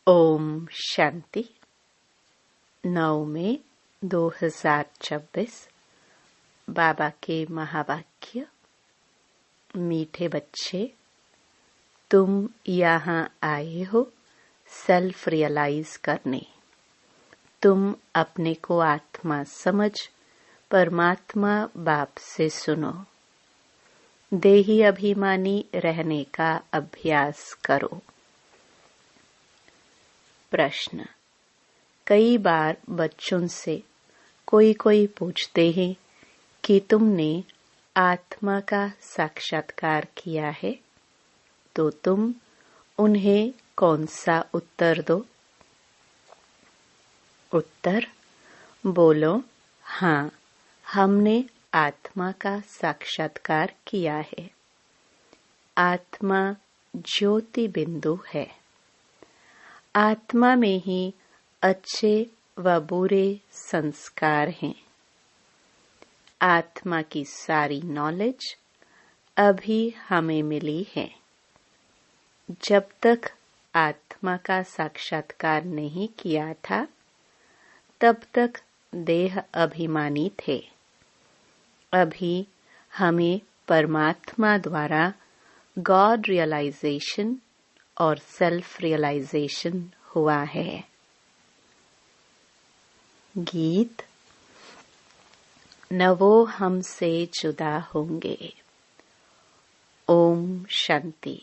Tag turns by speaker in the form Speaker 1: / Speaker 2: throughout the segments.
Speaker 1: ओम शांति। 9 मई 2026। बाबा के महावाक्य। मीठे बच्चे, तुम यहाँ आए हो सेल्फ रियलाइज करने। तुम अपने को आत्मा समझ परमात्मा बाप से सुनो। देही अभिमानी रहने का अभ्यास करो। प्रश्न। कई बार बच्चों से कोई पूछते हैं कि तुमने आत्मा का साक्षात्कार किया है, तो तुम उन्हें कौन सा उत्तर दो? उत्तर बोलो, हाँ, हमने आत्मा का साक्षात्कार किया है। आत्मा ज्योति बिंदु है। आत्मा में ही अच्छे व बुरे संस्कार हैं। आत्मा की सारी नॉलेज अभी हमें मिली है। जब तक आत्मा का साक्षात्कार नहीं किया था, तब तक देह अभिमानी थे। अभी हमें परमात्मा द्वारा गॉड रियलाइजेशन और सेल्फ रियलाइजेशन हुआ है। गीत। न वो हमसे जुदा होंगे। ओम शांति।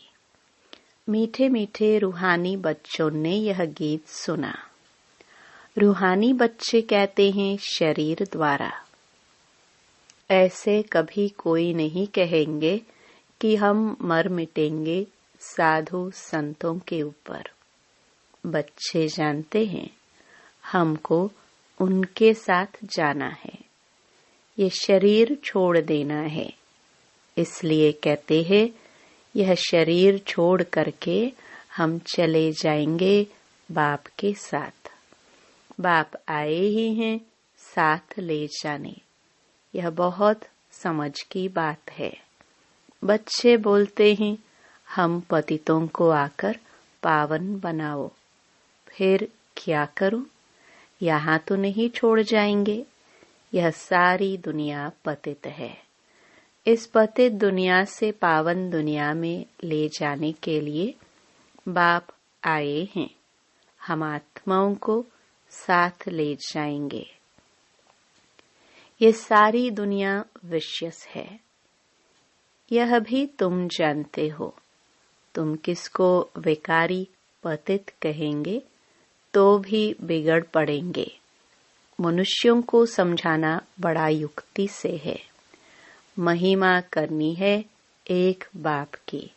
Speaker 1: मीठे मीठे रूहानी बच्चों ने यह गीत सुना। रूहानी बच्चे कहते हैं शरीर द्वारा। ऐसे कभी कोई नहीं कहेंगे कि हम मर मिटेंगे साधु संतों के ऊपर। बच्चे जानते हैं हमको उनके साथ जाना है। ये शरीर छोड़ देना है। इसलिए कहते हैं यह शरीर छोड़ करके हम चले जाएंगे बाप के साथ। बाप आए ही हैं साथ ले जाने। यह बहुत समझ की बात है। बच्चे बोलते हैं हम पतितों को आकर पावन बनाओ। फिर क्या करूं? यहाँ तो नहीं छोड़ जाएंगे। यह सारी दुनिया पतित है। इस पतित दुनिया से पावन दुनिया में ले जाने के लिए बाप आए हैं। हम आत्माओं को साथ ले जाएंगे। ये सारी दुनिया विशेष है। यह भी तुम जानते हो। तुम किसको विकारी पतित कहेंगे तो भी बिगड़ पड़ेंगे। मनुष्यों को समझाना बड़ा युक्ति से है। महिमा करनी है एक बाप की।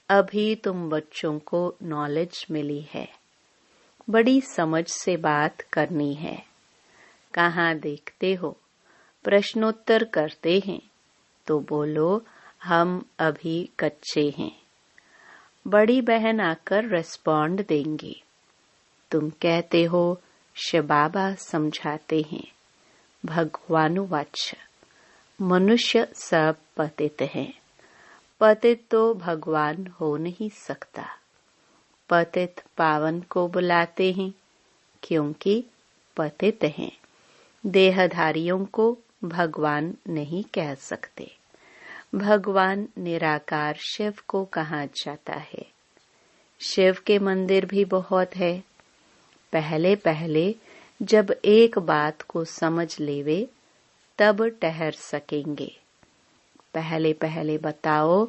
Speaker 1: अभी तुम बच्चों को नॉलेज मिली है। बड़ी समझ से बात करनी है। कहाँ देखते हो? प्रश्नोत्तर करते हैं तो बोलो हम अभी कच्चे हैं। बड़ी बहन आकर रेस्पॉन्ड देंगी। तुम कहते हो शिव बाबा समझाते हैं। भगवानुवाच। मनुष्य सब पतित हैं। पतित तो भगवान हो नहीं सकता। पतित पावन को बुलाते हैं क्योंकि पतित हैं। देहधारियों को भगवान नहीं कह सकते। भगवान निराकार शिव को कहा जाता है। शिव के मंदिर भी बहुत है। पहले पहले जब एक बात को समझ लेवे तब ठहर सकेंगे। पहले पहले बताओ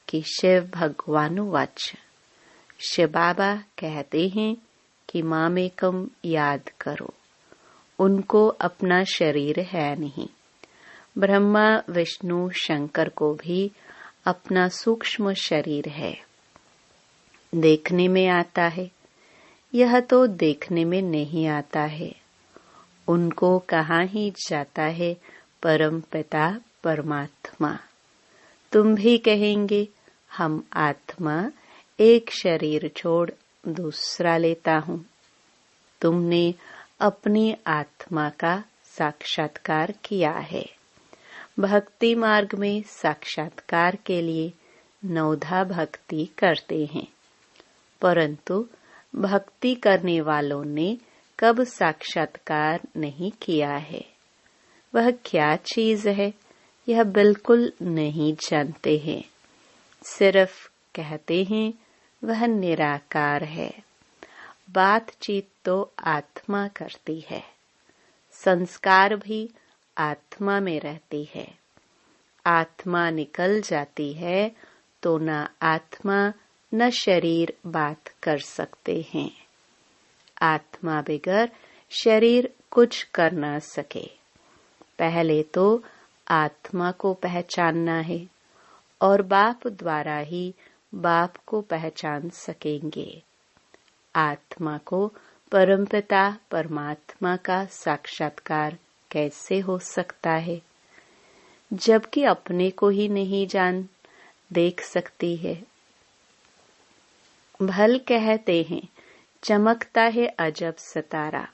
Speaker 1: कि शिव भगवानुवाच। शिव बाबा कहते हैं कि मामेकम याद करो। उनको अपना शरीर है नहीं। ब्रह्मा विष्णु शंकर को भी अपना सूक्ष्म शरीर है। देखने में आता है। यह तो देखने में नहीं आता है। उनको कहाँ ही जाता है परम पिता परमात्मा। तुम भी कहेंगे हम आत्मा एक शरीर छोड़ दूसरा लेता हूँ। तुमने अपनी आत्मा का साक्षात्कार किया है। भक्ति मार्ग में साक्षात्कार के लिए नवधा भक्ति करते हैं, परंतु भक्ति करने वालों ने कब साक्षात्कार नहीं किया है। वह क्या चीज है यह बिल्कुल नहीं जानते हैं, सिर्फ कहते हैं वह निराकार है। बातचीत तो आत्मा करती है, संस्कार भी आत्मा में रहती है। आत्मा निकल जाती है तो न आत्मा न शरीर बात कर सकते हैं। आत्मा बगैर शरीर कुछ कर ना सके। पहले तो आत्मा को पहचानना है और बाप द्वारा ही बाप को पहचान सकेंगे। आत्मा को परमपिता परमात्मा का साक्षात्कार कैसे हो सकता है, जबकि अपने को ही नहीं देख सकती है। भल कहते हैं चमकता है अजब सितारा,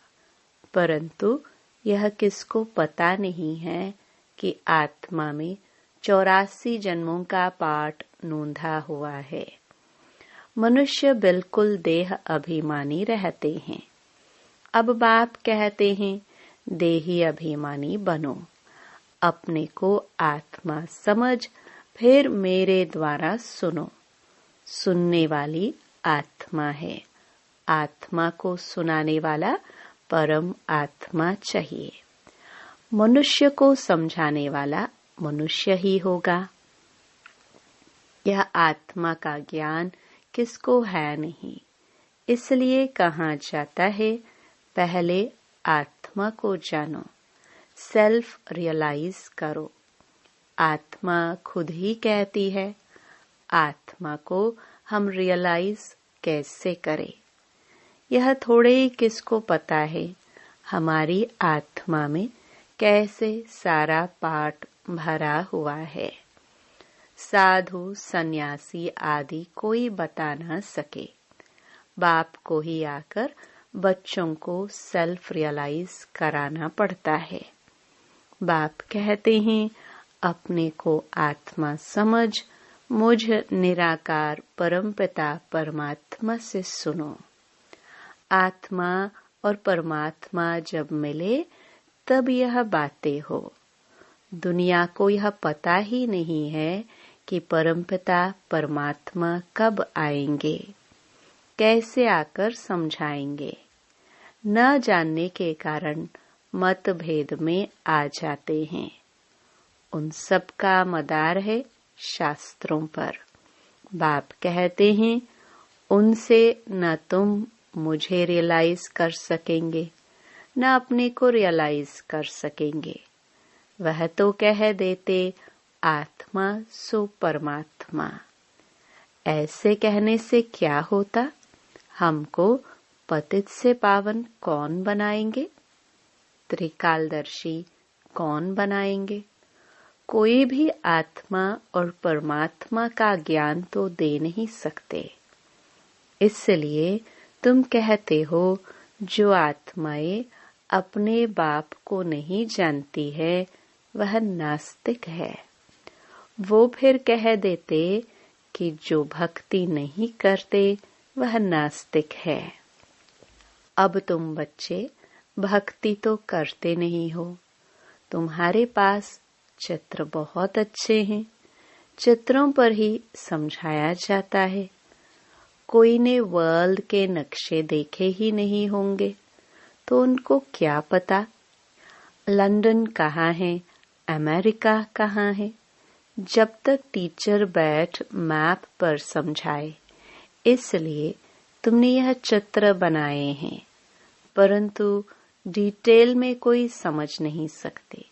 Speaker 1: परंतु यह किसको पता नहीं है कि आत्मा में 84 जन्मों का पाठ नोंधा हुआ है। मनुष्य बिल्कुल देह अभिमानी रहते हैं। अब बाप कहते हैं देही अभिमानी बनो, अपने को आत्मा समझ, फिर मेरे द्वारा सुनो। सुनने वाली आत्मा है, आत्मा को सुनाने वाला परम आत्मा चाहिए। मनुष्य को समझाने वाला मनुष्य ही होगा। यह आत्मा का ज्ञान किसको है नहीं, इसलिए कहा जाता है पहले आत्मा को जानो, सेल्फ रियलाइज करो। आत्मा खुद ही कहती है, आत्मा को हम रियलाइज कैसे करें। यह थोड़े ही किसको पता है हमारी आत्मा में कैसे सारा पाठ भरा हुआ है। साधु सन्यासी आदि कोई बता न सके। बाप को ही आकर बच्चों को सेल्फ रियलाइज कराना पड़ता है। बाप कहते हैं अपने को आत्मा समझ, मुझ निराकार परमपिता परमात्मा से सुनो। आत्मा और परमात्मा जब मिले तब यह बातें हो। दुनिया को यह पता ही नहीं है कि परमपिता परमात्मा कब आएंगे, कैसे आकर समझाएंगे। न जानने के कारण मतभेद में आ जाते हैं। उन सब का मदार है शास्त्रों पर। बाप कहते हैं उनसे न तुम मुझे रियलाइज कर सकेंगे न अपने को रियलाइज कर सकेंगे। वह तो कह देते आत्मा सो परमात्मा। ऐसे कहने से क्या होता, हमको पतित से पावन कौन बनाएंगे, त्रिकालदर्शी कौन बनाएंगे। कोई भी आत्मा और परमात्मा का ज्ञान तो दे नहीं सकते। इसलिए तुम कहते हो जो आत्माएं अपने बाप को नहीं जानती है वह नास्तिक है। वो फिर कह देते कि जो भक्ति नहीं करते वह नास्तिक है। अब तुम बच्चे भक्ति तो करते नहीं हो। तुम्हारे पास चित्र बहुत अच्छे हैं, चित्रों पर ही समझाया जाता है। कोई ने वर्ल्ड के नक्शे देखे ही नहीं होंगे तो उनको क्या पता लंदन कहाँ है, अमेरिका कहाँ है। जब तक टीचर बैठ मैप पर समझाए, इसलिए तुमने यह चित्र बनाए हैं, परंतु डिटेल में कोई समझ नहीं सकते।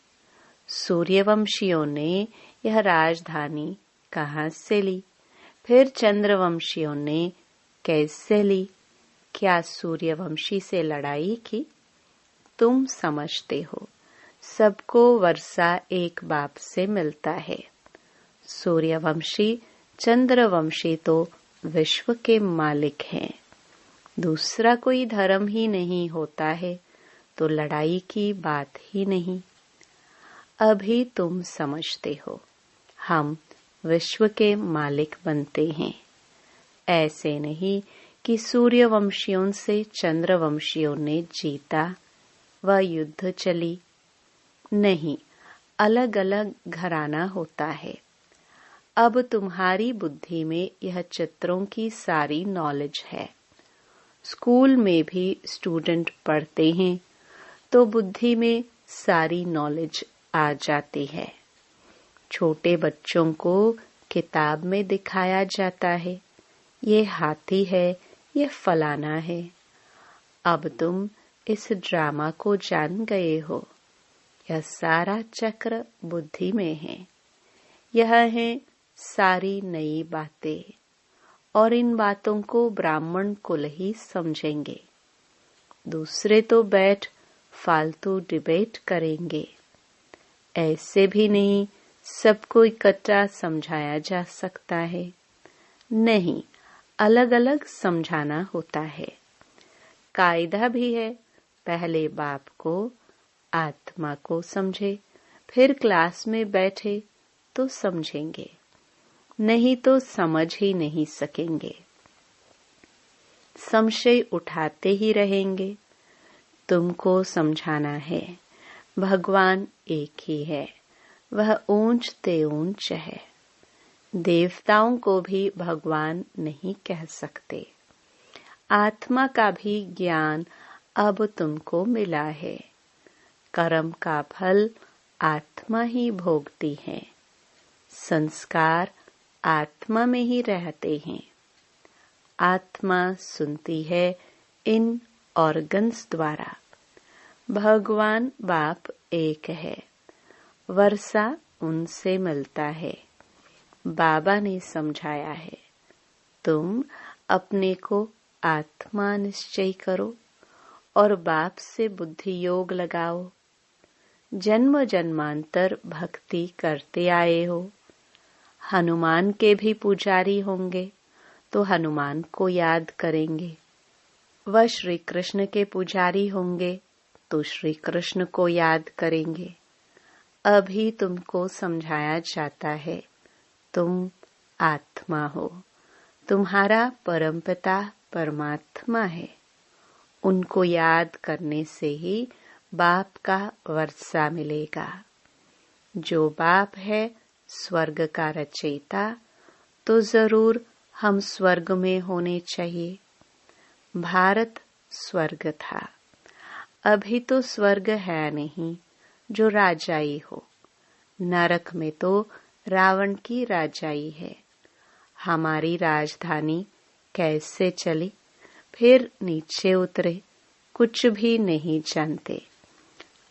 Speaker 1: सूर्यवंशियों ने यह राजधानी कहाँ से ली, फिर चंद्रवंशियों ने कैसे ली, क्या सूर्यवंशी से लड़ाई की। तुम समझते हो सबको वर्षा एक बाप से मिलता है। सूर्यवंशी चंद्रवंशी तो विश्व के मालिक हैं। दूसरा कोई धर्म ही नहीं होता है तो लड़ाई की बात ही नहीं। अभी तुम समझते हो हम विश्व के मालिक बनते हैं। ऐसे नहीं कि सूर्यवंशियों से चंद्रवंशियों ने जीता, वह युद्ध चली। नहीं, अलग अलग घराना होता है। अब तुम्हारी बुद्धि में यह चित्रों की सारी नॉलेज है। स्कूल में भी स्टूडेंट पढ़ते हैं तो बुद्धि में सारी नॉलेज आ जाती है। छोटे बच्चों को किताब में दिखाया जाता है, ये हाथी है, ये फलाना है। अब तुम इस ड्रामा को जान गए हो। यह सारा चक्र बुद्धि में है। यह है सारी नई बातें, और इन बातों को ब्राह्मण कुल ही समझेंगे। दूसरे तो बैठ फालतू डिबेट करेंगे। ऐसे भी नहीं सबको इकट्ठा समझाया जा सकता है। नहीं, अलग अलग समझाना होता है। कायदा भी है, पहले बाप को, आत्मा को समझे, फिर क्लास में बैठे तो समझेंगे, नहीं तो समझ ही नहीं सकेंगे। संशय उठाते ही रहेंगे। तुमको समझाना है, भगवान एक ही है, वह ऊंच ते ऊंच है। देवताओं को भी भगवान नहीं कह सकते। आत्मा का भी ज्ञान अब तुमको मिला है। कर्म का फल आत्मा ही भोगती है। संस्कार आत्मा में ही रहते हैं। आत्मा सुनती है इन ऑर्गन्स द्वारा। भगवान बाप एक है, वर्षा उनसे मिलता है। बाबा ने समझाया है, तुम अपने को आत्मा निश्चय करो और बाप से बुद्धि योग लगाओ। जन्म जन्मांतर भक्ति करते आए हो। हनुमान के भी पुजारी होंगे तो हनुमान को याद करेंगे। वह श्री कृष्ण के पुजारी होंगे तो श्री कृष्ण को याद करेंगे। अभी तुमको समझाया जाता है, तुम आत्मा हो, तुम्हारा परमपिता परमात्मा है। उनको याद करने से ही बाप का वर्षा मिलेगा। जो बाप है स्वर्ग का रचयिता, तो जरूर हम स्वर्ग में होने चाहिए। भारत स्वर्ग था, अभी तो स्वर्ग है नहीं जो राजाई हो। नरक में तो रावण की राजाई है। हमारी राजधानी कैसे चली, फिर नीचे उतरे, कुछ भी नहीं जानते।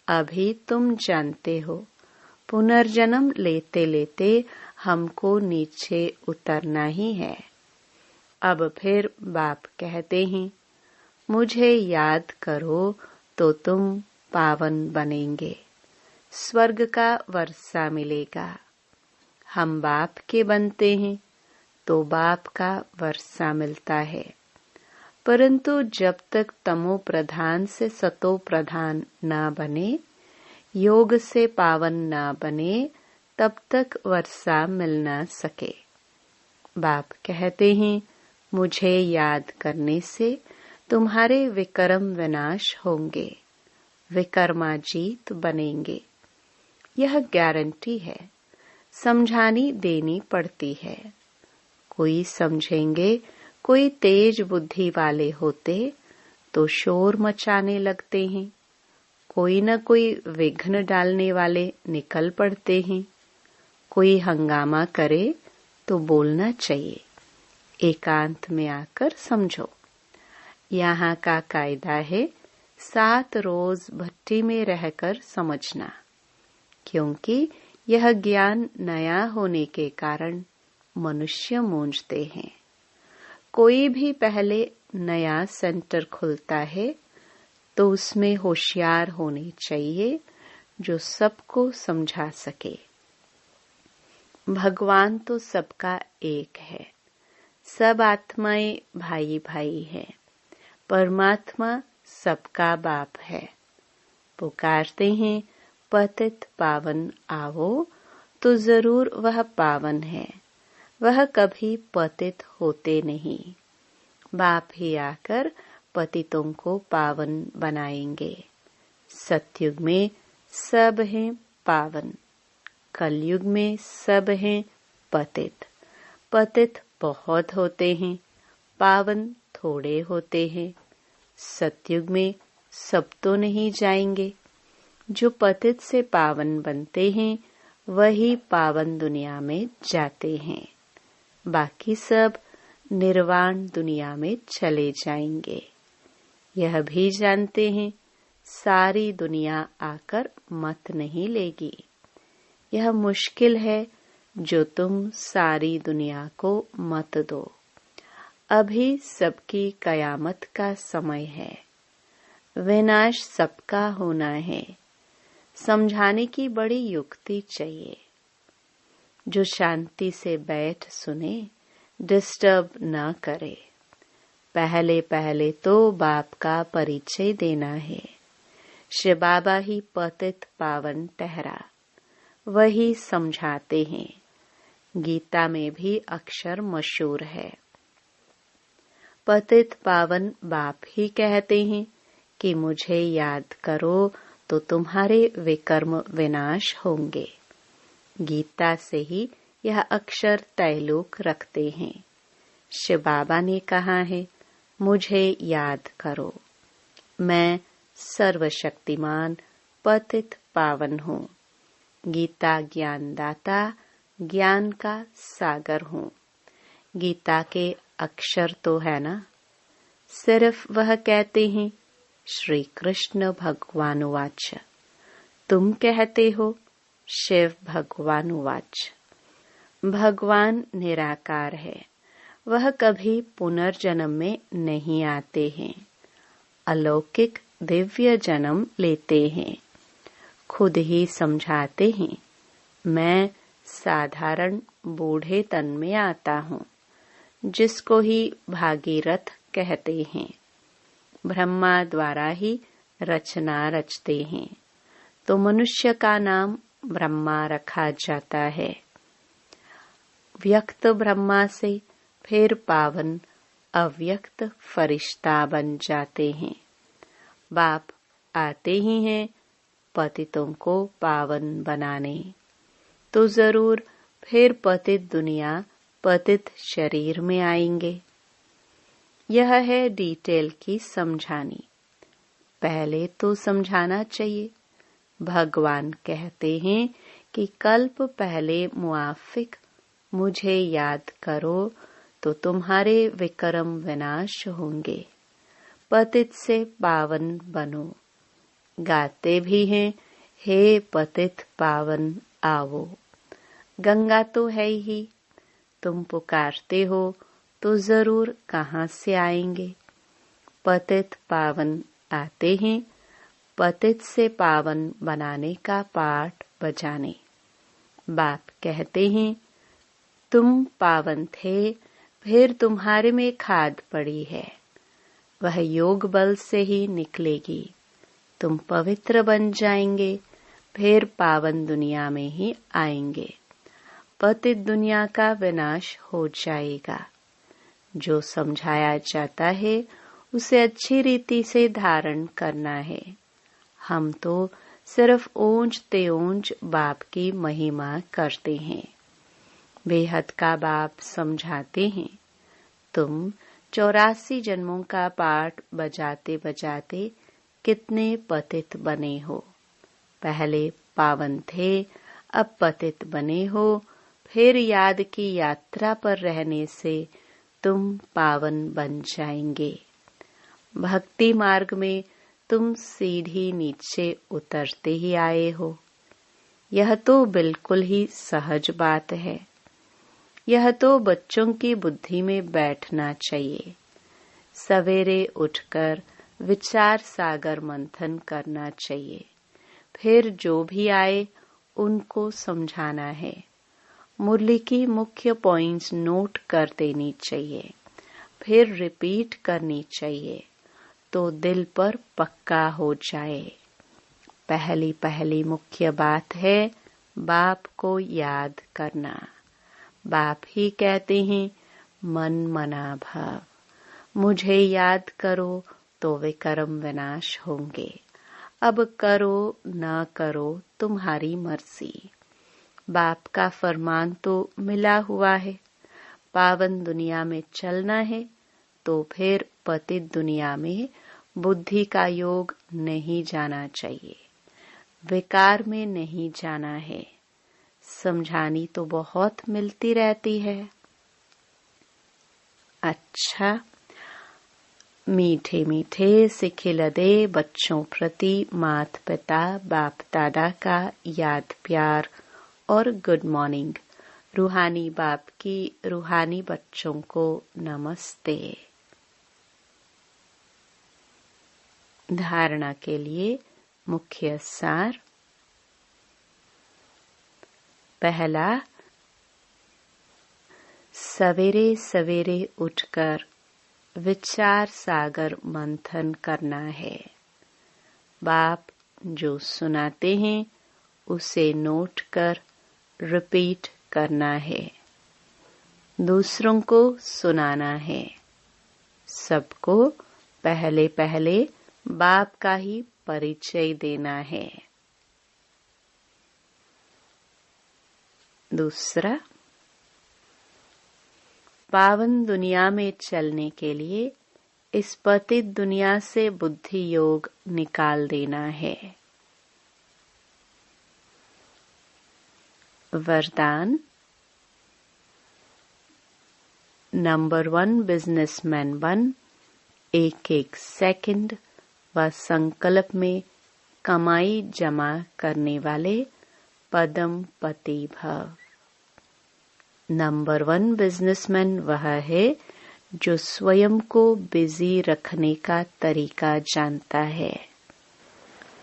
Speaker 1: अभी तुम जानते हो, पुनर्जन्म लेते लेते हमको नीचे उतरना ही है। अब फिर बाप कहते हैं, मुझे याद करो तो तुम पावन बनेंगे, स्वर्ग का वर्षा मिलेगा। हम बाप के बनते हैं तो बाप का वर्षा मिलता है। परंतु जब तक तमो प्रधान से सतो प्रधान ना बने, योग से पावन ना बने, तब तक वर्षा मिल ना सके। बाप कहते हैं, मुझे याद करने से तुम्हारे विकर्म विनाश होंगे, विकर्माजीत बनेंगे। यह गारंटी है, समझानी देनी पड़ती है। कोई समझेंगे, कोई तेज बुद्धि वाले होते तो शोर मचाने लगते हैं। कोई न कोई विघ्न डालने वाले निकल पड़ते हैं। कोई हंगामा करे तो बोलना चाहिए, एकांत में आकर समझो। यहाँ का कायदा है, 7 रोज भट्टी में रहकर समझना, क्योंकि यह ज्ञान नया होने के कारण मनुष्य मूंझते हैं। कोई भी पहले नया सेंटर खुलता है तो उसमें होशियार होने चाहिए जो सबको समझा सके। भगवान तो सबका एक है, सब आत्माएं भाई भाई हैं। परमात्मा सबका बाप है। पुकारते हैं, पतित पावन आओ, तो जरूर वह पावन है। वह कभी पतित होते नहीं। बाप ही आकर पतितों को पावन बनाएंगे। सतयुग में सब हैं पावन, कलयुग में सब हैं पतित। पतित बहुत होते हैं, पावन थोड़े होते हैं। सतयुग में सब तो नहीं जाएंगे। जो पतित से पावन बनते हैं वही पावन दुनिया में जाते हैं। बाकी सब निर्वाण दुनिया में चले जाएंगे। यह भी जानते हैं सारी दुनिया आकर मत नहीं लेगी। यह मुश्किल है जो तुम सारी दुनिया को मत दो। अभी सबकी कयामत का समय है। विनाश सबका होना है। समझाने की बड़ी युक्ति चाहिए। जो शांति से बैठ सुने, डिस्टर्ब न करे। पहले पहले तो बाप का परिचय देना है। शिव बाबा ही पतित पावन ठहरा, वही समझाते हैं। गीता में भी अक्षर मशहूर है। पतित पावन बाप ही कहते हैं कि मुझे याद करो तो तुम्हारे विकर्म विनाश होंगे। गीता से ही यह अक्षर तैलोक रखते हैं। शिव बाबा ने कहा है, मुझे याद करो, मैं सर्वशक्तिमान पतित पावन हूँ। गीता ज्ञानदाता, ज्ञान का सागर हूँ। गीता के अक्षर तो है ना, सिर्फ वह कहते हैं श्री कृष्ण भगवान उवाच। तुम कहते हो शिव भगवान उवाच। भगवान निराकार है, वह कभी पुनर्जन्म में नहीं आते हैं। अलौकिक दिव्य जन्म लेते हैं। खुद ही समझाते हैं, मैं साधारण बूढ़े तन में आता हूँ, जिसको ही भागीरथ कहते हैं। ब्रह्मा द्वारा ही रचना रचते हैं, तो मनुष्य का नाम ब्रह्मा रखा जाता है। व्यक्त ब्रह्मा से फिर पावन अव्यक्त फरिश्ता बन जाते हैं। बाप आते ही हैं पतितों को पावन बनाने, तो जरूर फिर पतित दुनिया पतित शरीर में आएंगे। यह है डिटेल की समझानी। पहले तो समझाना चाहिए। भगवान कहते हैं कि कल्प पहले मुआफिक मुझे याद करो तो तुम्हारे विकर्म विनाश होंगे। पतित से पावन बनो। गाते भी हैं, हे पतित पावन आओ। गंगा तो है ही, तुम पुकारते हो तो जरूर कहाँ से आएंगे। पतित पावन आते हैं, पतित से पावन बनाने का पाठ बजाने। बाप कहते हैं, तुम पावन थे, फिर तुम्हारे में खाद पड़ी है, वह योग बल से ही निकलेगी। तुम पवित्र बन जाएंगे, फिर पावन दुनिया में ही आएंगे। पतित दुनिया का विनाश हो जाएगा। जो समझाया जाता है उसे अच्छी रीति से धारण करना है। हम तो सिर्फ ओंज तेओंज बाप की महिमा करते हैं। बेहद का बाप समझाते हैं, तुम 84 जन्मों का पाठ बजाते बजाते कितने पतित बने हो। पहले पावन थे, अब पतित बने हो। फिर याद की यात्रा पर रहने से तुम पावन बन जाएंगे। भक्ति मार्ग में तुम सीढ़ी नीचे उतरते ही आए हो। यह तो बिल्कुल ही सहज बात है। यह तो बच्चों की बुद्धि में बैठना चाहिए। सवेरे उठकर विचार सागर मंथन करना चाहिए। फिर जो भी आए उनको समझाना है। मुरली की मुख्य पॉइंट्स नोट कर देनी चाहिए, फिर रिपीट करनी चाहिए, तो दिल पर पक्का हो जाए। पहली पहली मुख्य बात है बाप को याद करना। बाप ही कहते हैं मन मना भव। मुझे याद करो तो वे कर्म विनाश होंगे। अब करो न करो तुम्हारी मर्जी। बाप का फरमान तो मिला हुआ है। पावन दुनिया में चलना है तो फिर पतित दुनिया में बुद्धि का योग नहीं जाना चाहिए, विकार में नहीं जाना है। समझानी तो बहुत मिलती रहती है। अच्छा, मीठे मीठे सिखिलदे बच्चों प्रति माता पिता बाप दादा का याद प्यार और गुड मॉर्निंग। रूहानी बाप की रूहानी बच्चों को नमस्ते। धारणा के लिए मुख्य सार। पहला, सवेरे सवेरे उठकर विचार सागर मंथन करना है। बाप जो सुनाते हैं उसे नोट कर रिपीट करना है। दूसरों को सुनाना है। सबको पहले पहले बाप का ही परिचय देना है। दूसरा, पावन दुनिया में चलने के लिए इस पतित दुनिया से बुद्धि योग निकाल देना है। वरदान। नंबर 1 बिजनेसमैन बन। एक एक सेकंड व संकल्प में कमाई जमा करने वाले पदम पति भव। नंबर 1 बिजनेसमैन वह है जो स्वयं को बिजी रखने का तरीका जानता है।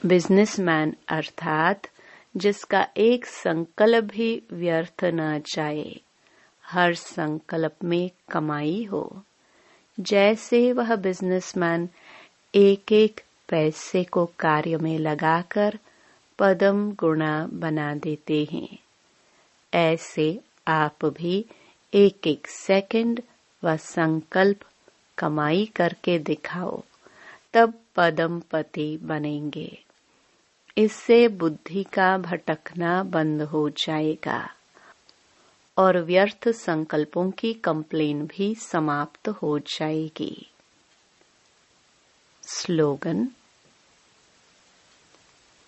Speaker 1: बिजनेसमैन अर्थात जिसका एक संकल्प भी व्यर्थ न जाए, हर संकल्प में कमाई हो। जैसे वह बिजनेसमैन एक एक पैसे को कार्य में लगाकर पदम गुणा बना देते हैं, ऐसे आप भी एक एक सेकंड व संकल्प कमाई करके दिखाओ, तब पदम पति बनेंगे। इससे बुद्धि का भटकना बंद हो जाएगा और व्यर्थ संकल्पों की कंप्लेन भी समाप्त हो जाएगी। स्लोगन।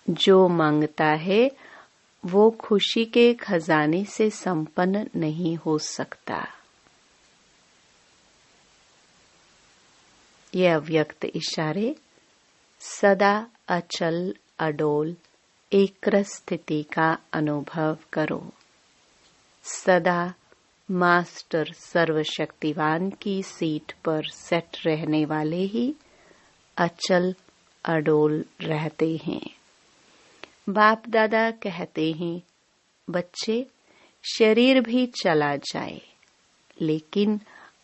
Speaker 1: जो मांगता है वो खुशी के खजाने से संपन्न नहीं हो सकता। ये अव्यक्त इशारे सदा अचल अडोल एक स्थिति का अनुभव करो। सदा मास्टर सर्वशक्तिवान की सीट पर सेट रहने वाले ही अचल अडोल रहते हैं। बाप दादा कहते हैं, बच्चे शरीर भी चला जाए लेकिन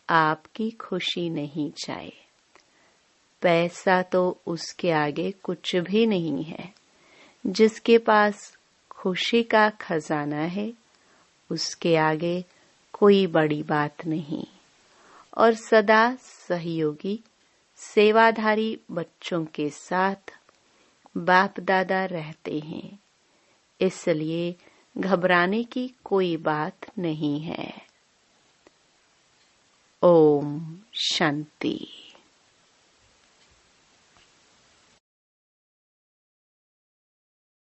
Speaker 1: आपकी खुशी नहीं जाए। पैसा तो उसके आगे कुछ भी नहीं है। जिसके पास खुशी का खजाना है उसके आगे कोई बड़ी बात नहीं। और सदा सहयोगी सेवाधारी बच्चों के साथ बाप दादा रहते हैं, इसलिए घबराने की कोई बात नहीं है। ओम शांति।